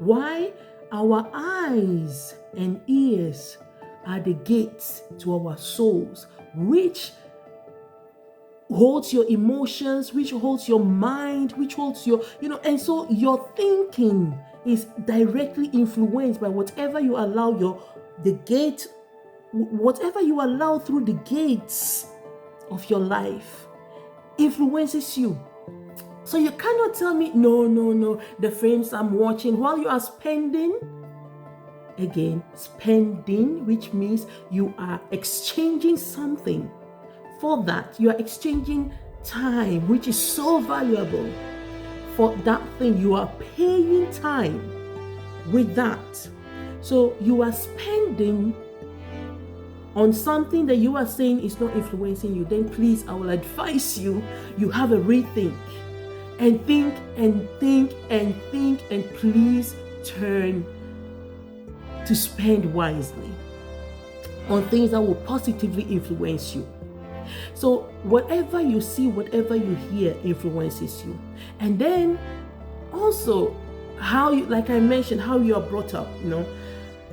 Why? Our eyes and ears are the gates to our souls, which holds your emotions, which holds your mind, which holds your, and so your thinking is directly influenced by whatever you allow whatever you allow through the gates of your life influences you. So you cannot tell me, no, the frames I'm watching while you are spending, which means you are exchanging something. For that, you are exchanging time, which is so valuable. For that thing, you are paying time with that. So you are spending on something that you are saying is not influencing you. Then please, I will advise you have a rethink and think and think and think, and please turn to spend wisely on things that will positively influence you. So whatever you see, whatever you hear influences you. And then also how you, like I mentioned, how you are brought up,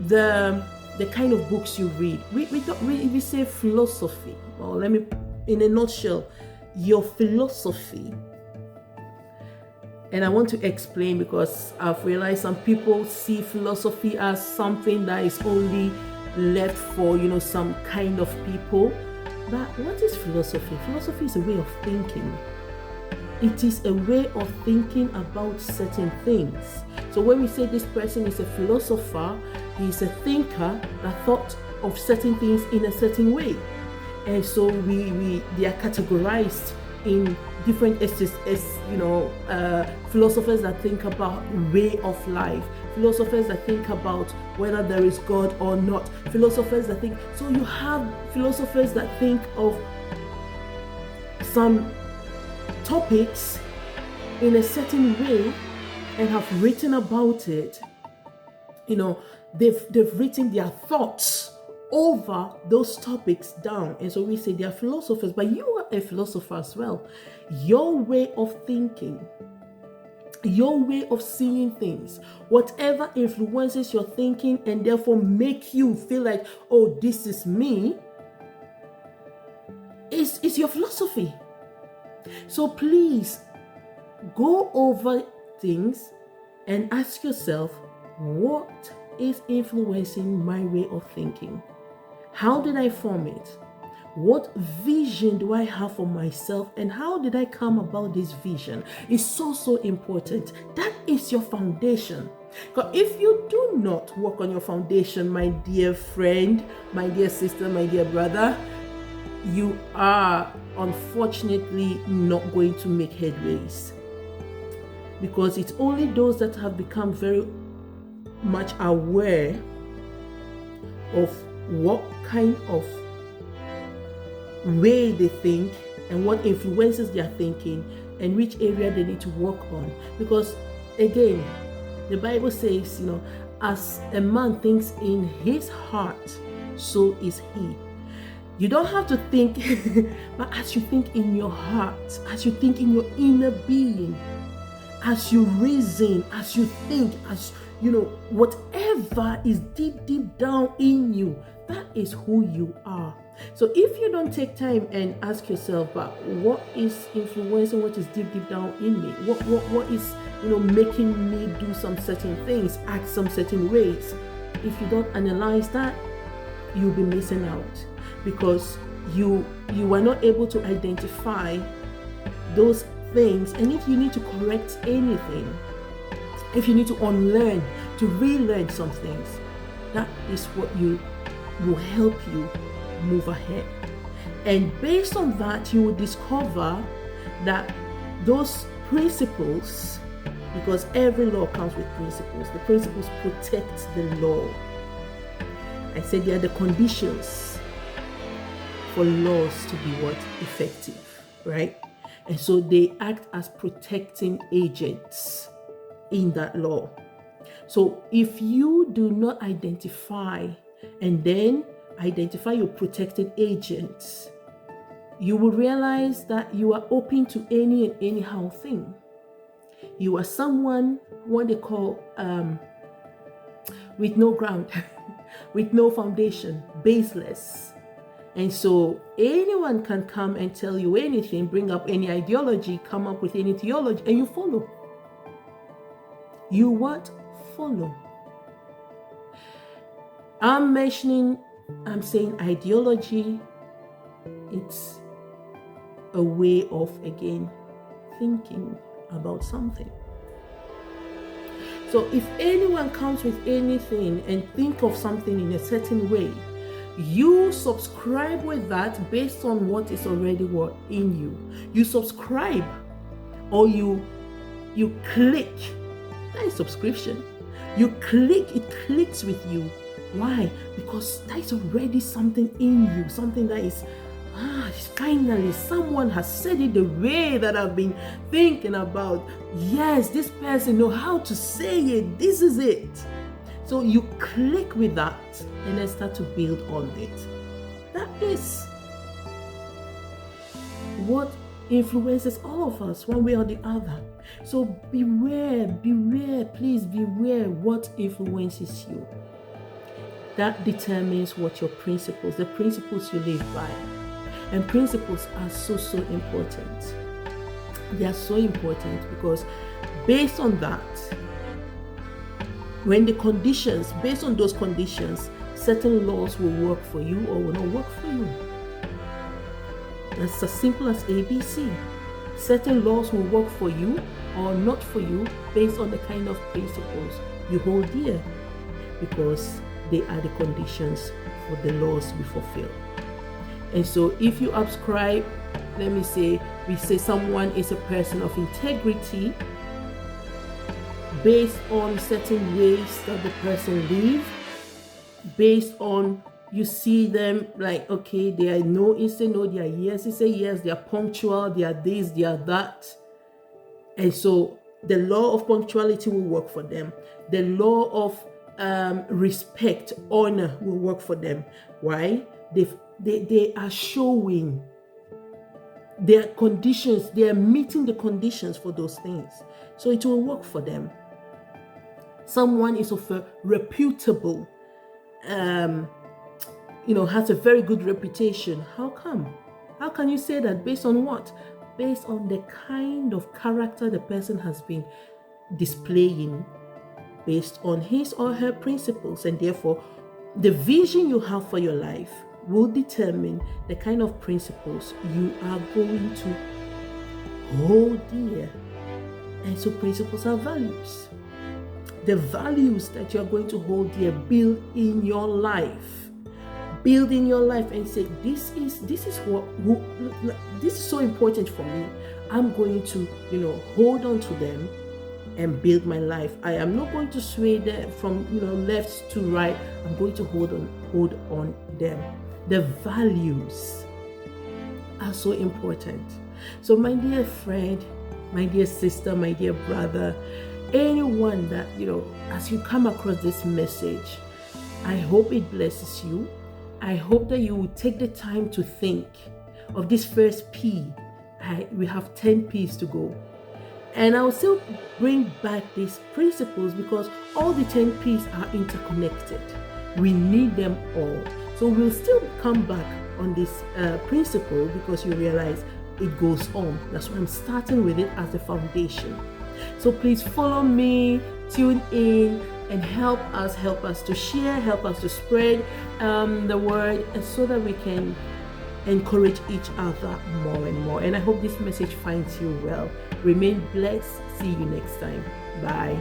the kind of books you read. We say philosophy. Well, let me, in a nutshell, your philosophy. And I want to explain, because I've realized some people see philosophy as something that is only left for, some kind of people. But what is philosophy? Philosophy is a way of thinking. It is a way of thinking about certain things. So when we say this person is a philosopher, he is a thinker that thought of certain things in a certain way. And so they are categorized in different philosophers that think about way of life, philosophers that think about whether there is God or not, philosophers that think. So you have philosophers that think of some topics in a certain way and have written about it. They've written their thoughts over those topics down, and so we say they are philosophers. But you are a philosopher as well. Your way of thinking, your way of seeing things, whatever influences your thinking and therefore make you feel like, oh, this is me, is your philosophy. So please go over things and ask yourself, what is influencing my way of thinking? How did I form it? What vision do I have for myself, and how did I come about this vision? It's so important. That is your foundation. Because if you do not work on your foundation, my dear friend, my dear sister, my dear brother, you are unfortunately not going to make headways. Because it's only those that have become very much aware of what kind of way they think and what influences their thinking and which area they need to work on. Because again, the Bible says, as a man thinks in his heart, so is he. You don't have to think, but as you think in your heart, as you think in your inner being, as you reason, as you think, as whatever is deep down in you, that is who you are. So if you don't take time and ask yourself, but what is influencing, what is deep down in me? What is making me do some certain things, act some certain ways? If you don't analyze that, you'll be missing out, because you are not able to identify those things. And if you need to correct anything, if you need to unlearn, to relearn some things, that is what will help you move ahead. And based on that, you will discover that those principles, because every law comes with principles, the principles protect the law. I said they are the conditions for laws to be effective, right? And so they act as protecting agents in that law. So if you do not identify and then identify your protected agents, you will realize that you are open to any and anyhow thing. You are someone, what they call with no ground, with no foundation, baseless. And so anyone can come and tell you anything, bring up any ideology, come up with any theology, and you follow. You what? Follow. I'm saying ideology, it's a way of, again, thinking about something. So if anyone comes with anything and think of something in a certain way, you subscribe with that based on what is already in you. You subscribe, or you click. That is subscription. You click, it clicks with you. Why? Because that is already something in you, something that is, finally someone has said it the way that I've been thinking about. Yes, this person knows how to say it. This is it. So you click with that and then start to build on it. That is what influences all of us one way or the other. So beware, please beware what influences you. That determines what your principles, the principles you live by. And principles are so important. They are so important because based on that, when the conditions, based on those conditions, certain laws will work for you or will not work for you. That's as simple as ABC. Certain laws will work for you or not for you based on the kind of principles you hold dear, because they are the conditions for the laws we fulfill. And so if you ascribe, we say someone is a person of integrity based on certain ways that the person lives, based on, you see them like, okay, they are no, it's a no, they are yes, it's a yes, they are punctual, they are this, they are that. And so the law of punctuality will work for them. The law of respect, honor will work for them. Why? They are showing their conditions, they are meeting the conditions for those things. So it will work for them. Someone is of a reputable, has a very good reputation. How come? How can you say that? Based on what? Based on the kind of character the person has been displaying, based on his or her principles. And therefore, the vision you have for your life will determine the kind of principles you are going to hold dear. And so principles are values. The values that you're going to hold dear, build in your life. Build in your life and say, this is so important for me. I'm going to, hold on to them and build my life. I am not going to sway them from, left to right. I'm going to hold on them. The values are so important. So my dear friend, my dear sister, my dear brother, anyone that, as you come across this message, I hope it blesses you. I hope that you will take the time to think of this first P. We have 10 P's to go. And I will still bring back these principles because all the 10 P's are interconnected. We need them all. So we'll still come back on this principle because you realize it goes on. That's why I'm starting with it as a foundation. So please follow me, tune in, and help us to share, help us to spread the word, and so that we can encourage each other more and more. And I hope this message finds you well. Remain blessed. See you next time. Bye.